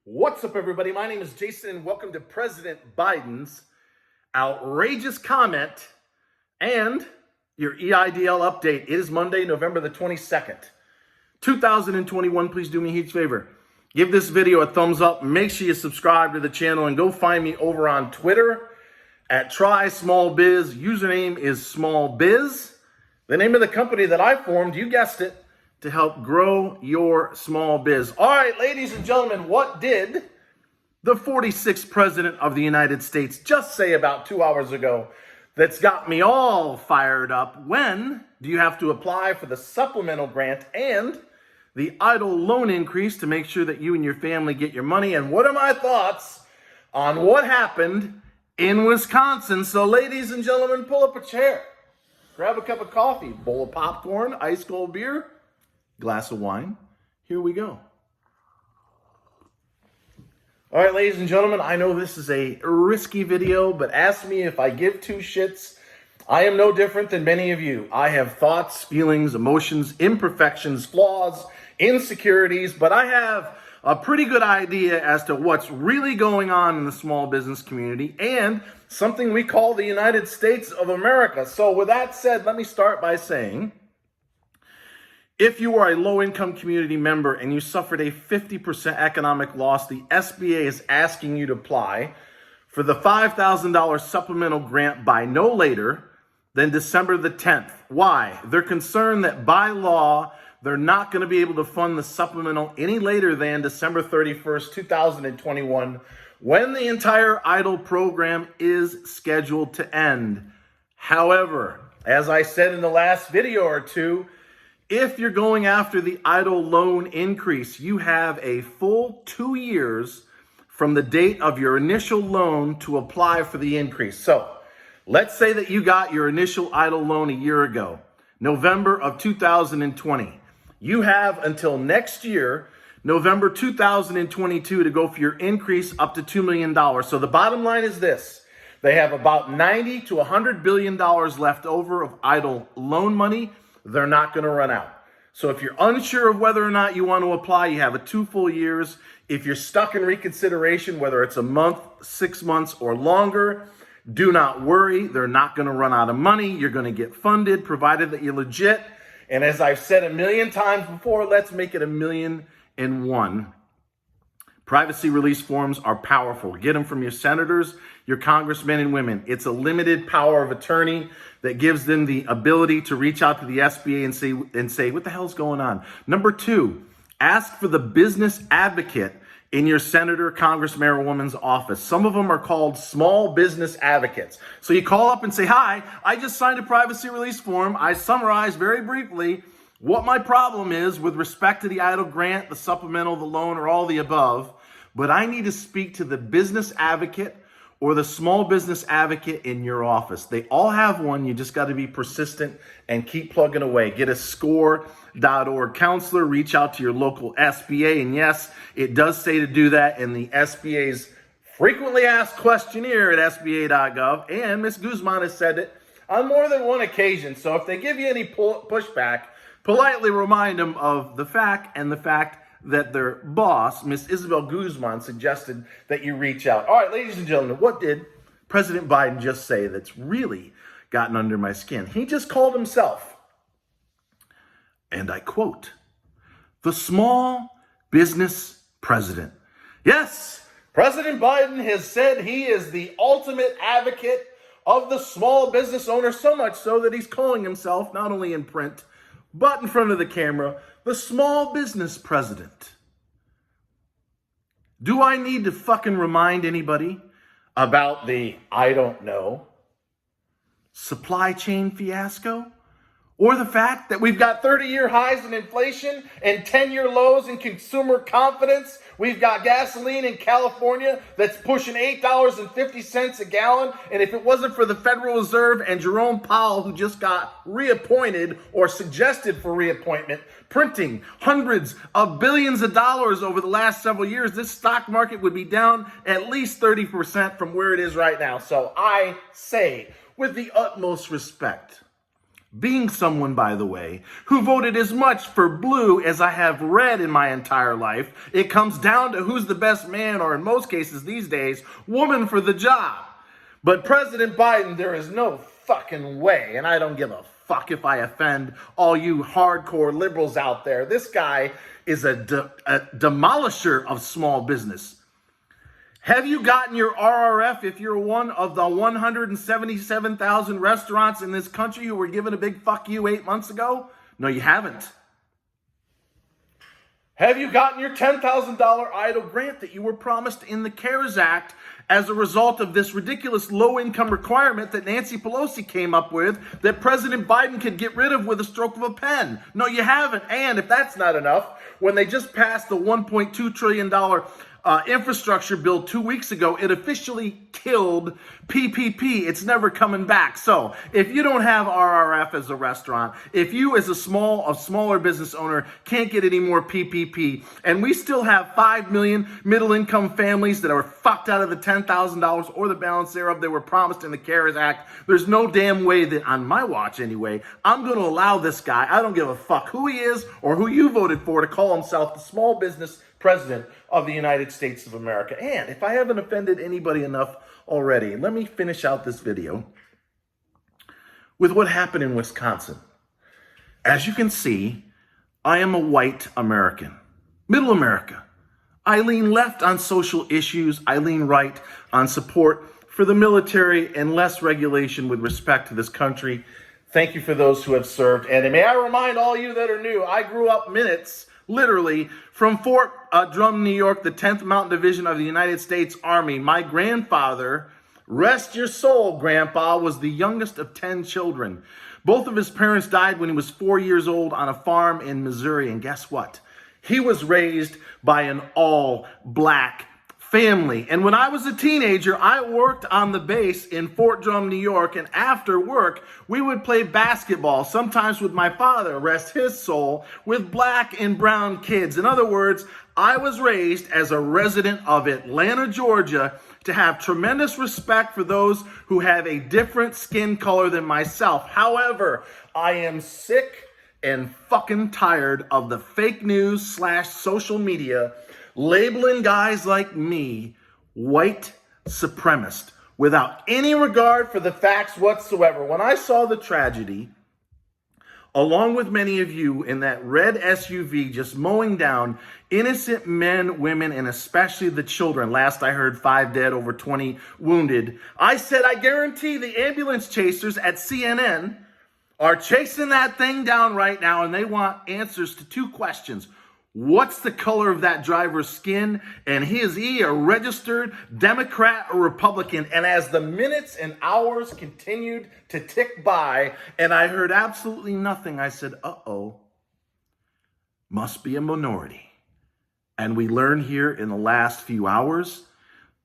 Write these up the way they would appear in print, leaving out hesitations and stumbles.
What's up, everybody? My name is Jason, and welcome to President Biden's outrageous comment and your EIDL update. It is Monday, November the 22nd, 2021. Please do me a huge favor. Give this video a thumbs up. Make sure you subscribe to the channel and go find me over on Twitter at Try Small Biz. Username is Small Biz. The name of the company that I formed, you guessed it, to help grow your small biz. All right, ladies and gentlemen, what did the 46th president of the United States just say about 2 hours ago that's got me all fired up? When do you have to apply for the supplemental grant and the Eidl loan increase to make sure that you and your family get your money? And what are my thoughts on what happened in Wisconsin? So, ladies and gentlemen, pull up a chair, grab a cup of coffee, bowl of popcorn, ice cold beer, glass of wine. Here we go. All right, ladies and gentlemen, I know this is a risky video, but ask me if I give two shits. I am no different than many of you. I have thoughts, feelings, emotions, imperfections, flaws, insecurities, but I have a pretty good idea as to what's really going on in the small business community and something we call the United States of America. So with that said, let me start by saying, if you are a low-income community member and you suffered a 50% economic loss, the SBA is asking you to apply for the $5,000 supplemental grant by no later than December the 10th. Why? They're concerned that by law, they're not going to be able to fund the supplemental any later than December 31st, 2021, when the entire Eidl program is scheduled to end. However, as I said in the last video or two, if you're going after the Eidl loan increase, you have a full 2 years from the date of your initial loan to apply for the increase. So let's say that you got your initial Eidl loan a year ago, November of 2020. You have until next year, November 2022, to go for your increase up to $2 million. So the bottom line is this. They have about $90 to $100 billion left over of Eidl loan money. They're not going to run out. So if you're unsure of whether or not you want to apply, you have 2 full years. If you're stuck in reconsideration, whether it's a month, 6 months, or longer, do not worry. They're not going to run out of money. You're going to get funded, provided that you're legit. And as I've said a million times before, let's make it 1,000,001. Privacy release forms are powerful. Get them from your senators, your congressmen and women. It's a limited power of attorney that gives them the ability to reach out to the SBA and say, what the hell's going on? Number 2, ask for the business advocate in your senator, congressman, or woman's office. Some of them are called small business advocates. So you call up and say, hi, I just signed a privacy release form. I summarized very briefly what my problem is with respect to the Eidl grant, the supplemental, the loan, or all the above. But I need to speak to the business advocate or the small business advocate in your office. They all have one. You just got to be persistent and keep plugging away. Get a score.org counselor. Reach out to your local SBA. And yes, it does say to do that in the SBA's frequently asked questionnaire at sba.gov. And Ms. Guzman has said it on more than one occasion. So if they give you any pushback, politely remind them of the fact that their boss, Ms. Isabel Guzman, suggested that you reach out. All right, ladies and gentlemen, what did President Biden just say that's really gotten under my skin? He just called himself, and I quote, the small business president. Yes, President Biden has said he is the ultimate advocate of the small business owner, so much so that he's calling himself, not only in print, but in front of the camera, the small business president. Do I need to fucking remind anybody about the, I don't know, supply chain fiasco? Or the fact that we've got 30-year highs in inflation and 10-year lows in consumer confidence? We've got gasoline in California that's pushing $8.50 a gallon. And if it wasn't for the Federal Reserve and Jerome Powell, who just got reappointed or suggested for reappointment, printing hundreds of billions of dollars over the last several years, this stock market would be down at least 30% from where it is right now. So I say, with the utmost respect, being someone, by the way, who voted as much for blue as I have red in my entire life, it comes down to who's the best man, or in most cases these days, woman for the job. But President Biden, there is no fucking way, and I don't give a fuck if I offend all you hardcore liberals out there. This guy is a demolisher of small business. Have you gotten your RRF if you're one of the 177,000 restaurants in this country who were given a big fuck you 8 months ago? No, you haven't. Have you gotten your $10,000 Eidl grant that you were promised in the CARES Act as a result of this ridiculous low-income requirement that Nancy Pelosi came up with that President Biden could get rid of with a stroke of a pen? No, you haven't. And if that's not enough, when they just passed the $1.2 trillion infrastructure bill 2 weeks ago, it officially killed PPP. It's never coming back. So if you don't have RRF as a restaurant, if you as a smaller business owner can't get any more PPP, and we still have 5 million middle-income families that are fucked out of the $10,000 or the balance thereof they were promised in the CARES Act, there's no damn way that, on my watch anyway, I'm going to allow this guy, I don't give a fuck who he is or who you voted for, to call himself the small business president of the United States of America. And if I haven't offended anybody enough already, let me finish out this video with what happened in Wisconsin. As you can see, I am a white American, middle America. I lean left on social issues. I lean right on support for the military and less regulation with respect to this country. Thank you for those who have served. And may I remind all you that are new, I grew up minutes, literally, from Fort Drum, New York, the 10th Mountain Division of the United States Army. My grandfather, rest your soul, Grandpa, was the youngest of 10 children. Both of his parents died when he was 4 years old on a farm in Missouri. And guess what? He was raised by an all-black family. And when I was a teenager, I worked on the base in Fort Drum, New York. And after work, we would play basketball, sometimes with my father, rest his soul, with black and brown kids. In other words, I was raised as a resident of Atlanta, Georgia, to have tremendous respect for those who have a different skin color than myself. However, I am sick and fucking tired of the fake news / social media labeling guys like me white supremacist without any regard for the facts whatsoever. When I saw the tragedy, along with many of you, in that red SUV just mowing down innocent men, women, and especially the children, last I heard 5 dead, over 20 wounded, I said, I guarantee the ambulance chasers at CNN are chasing that thing down right now, and they want answers to 2 questions. What's the color of that driver's skin? And is he a registered Democrat or Republican? And as the minutes and hours continued to tick by, and I heard absolutely nothing, I said, uh-oh, must be a minority. And we learned here in the last few hours,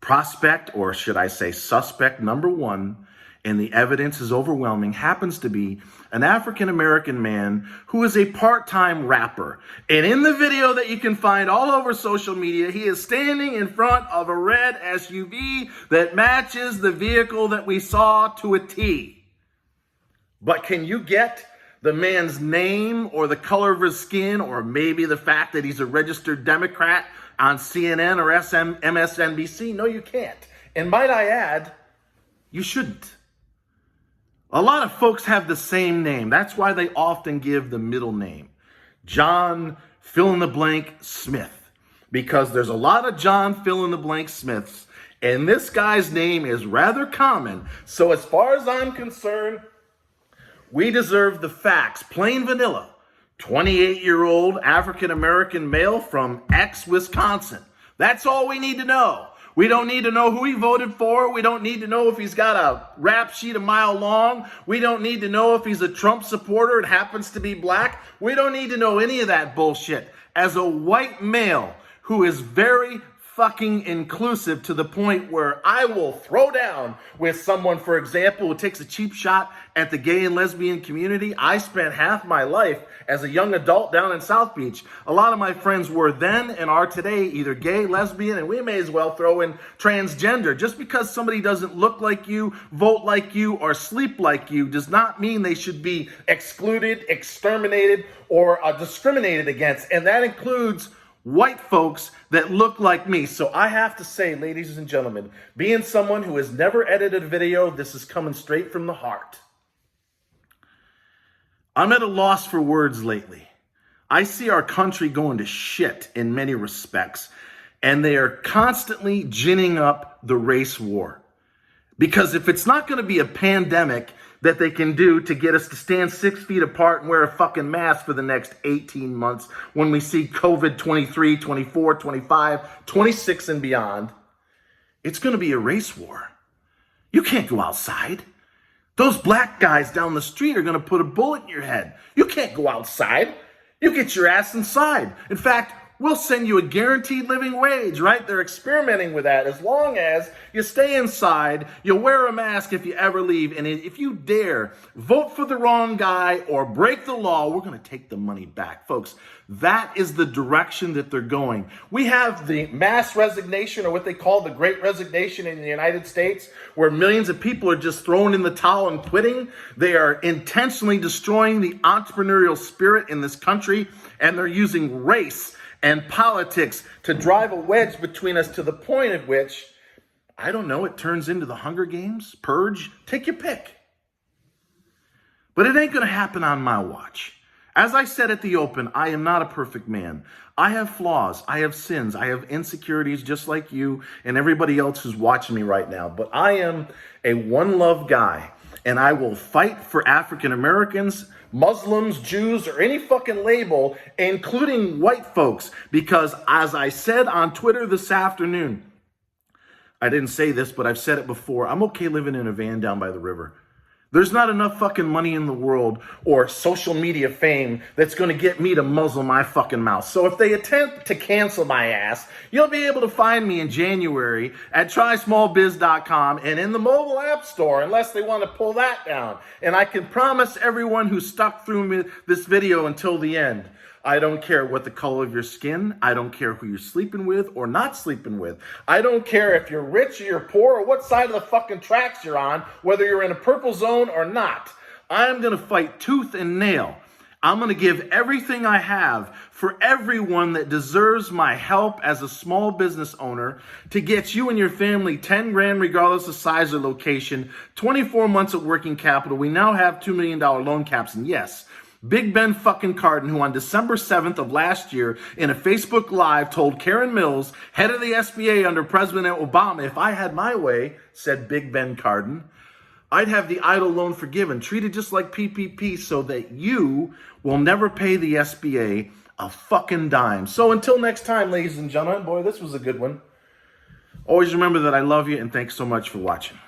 prospect, or should I say suspect number 1, and the evidence is overwhelming, happens to be an African-American man who is a part-time rapper. And in the video that you can find all over social media, he is standing in front of a red SUV that matches the vehicle that we saw to a T. But can you get the man's name or the color of his skin, or maybe the fact that he's a registered Democrat on CNN or MSNBC? No, you can't. And might I add, you shouldn't. A lot of folks have the same name. That's why they often give the middle name. John fill-in-the-blank Smith. Because there's a lot of John fill-in-the-blank Smiths, and this guy's name is rather common. So as far as I'm concerned, we deserve the facts. Plain vanilla. 28-year-old African-American male from X, Wisconsin. That's all we need to know. We don't need to know who he voted for. We don't need to know if he's got a rap sheet a mile long. We don't need to know if he's a Trump supporter and happens to be black. We don't need to know any of that bullshit. As a white male who is very fucking inclusive to the point where I will throw down with someone, for example, who takes a cheap shot at the gay and lesbian community. I spent half my life as a young adult down in South Beach. A lot of my friends were then and are today either gay, lesbian, and we may as well throw in transgender. Just because somebody doesn't look like you, vote like you, or sleep like you does not mean they should be excluded, exterminated, or discriminated against. And that includes white folks that look like me. So I have to say, ladies and gentlemen, being someone who has never edited a video, this is coming straight from the heart. I'm at a loss for words lately. I see our country going to shit in many respects, and they are constantly ginning up the race war. Because if it's not going to be a pandemic that they can do to get us to stand 6 feet apart and wear a fucking mask for the next 18 months when we see COVID 23, 24, 25, 26 and beyond, it's going to be a race war. You can't go outside. Those black guys down the street are going to put a bullet in your head. You can't go outside. You get your ass inside. In fact, we'll send you a guaranteed living wage, right? They're experimenting with that. As long as you stay inside, you wear a mask if you ever leave, and if you dare vote for the wrong guy or break the law, we're going to take the money back. Folks, that is the direction that they're going. We have the mass resignation, or what they call the Great Resignation in the United States, where millions of people are just throwing in the towel and quitting. They are intentionally destroying the entrepreneurial spirit in this country, and they're using race and politics to drive a wedge between us to the point at which, I don't know, it turns into the Hunger Games, Purge, take your pick. But it ain't going to happen on my watch. As I said at the open, I am not a perfect man. I have flaws, I have sins, I have insecurities just like you and everybody else who's watching me right now. But I am a one love guy, and I will fight for African Americans, Muslims, Jews, or any fucking label, including white folks, because as I said on Twitter this afternoon, I didn't say this, but I've said it before, I'm okay living in a van down by the river. There's not enough fucking money in the world or social media fame that's going to get me to muzzle my fucking mouth. So if they attempt to cancel my ass, you'll be able to find me in January at trysmallbiz.com and in the mobile app store, unless they want to pull that down. And I can promise everyone who stuck through this video until the end, I don't care what the color of your skin. I don't care who you're sleeping with or not sleeping with. I don't care if you're rich or you're poor or what side of the fucking tracks you're on, whether you're in a purple zone or not. I'm going to fight tooth and nail. I'm going to give everything I have for everyone that deserves my help as a small business owner to get you and your family 10 grand regardless of size or location, 24 months of working capital. We now have $2 million loan caps, and yes, Big Ben fucking Cardin, who on December 7th of last year in a Facebook Live told Karen Mills, head of the SBA under President Obama, if I had my way, said Big Ben Cardin, I'd have the Eidl loan forgiven, treated just like PPP, so that you will never pay the SBA a fucking dime. So until next time, ladies and gentlemen, boy, this was a good one. Always remember that I love you, and thanks so much for watching.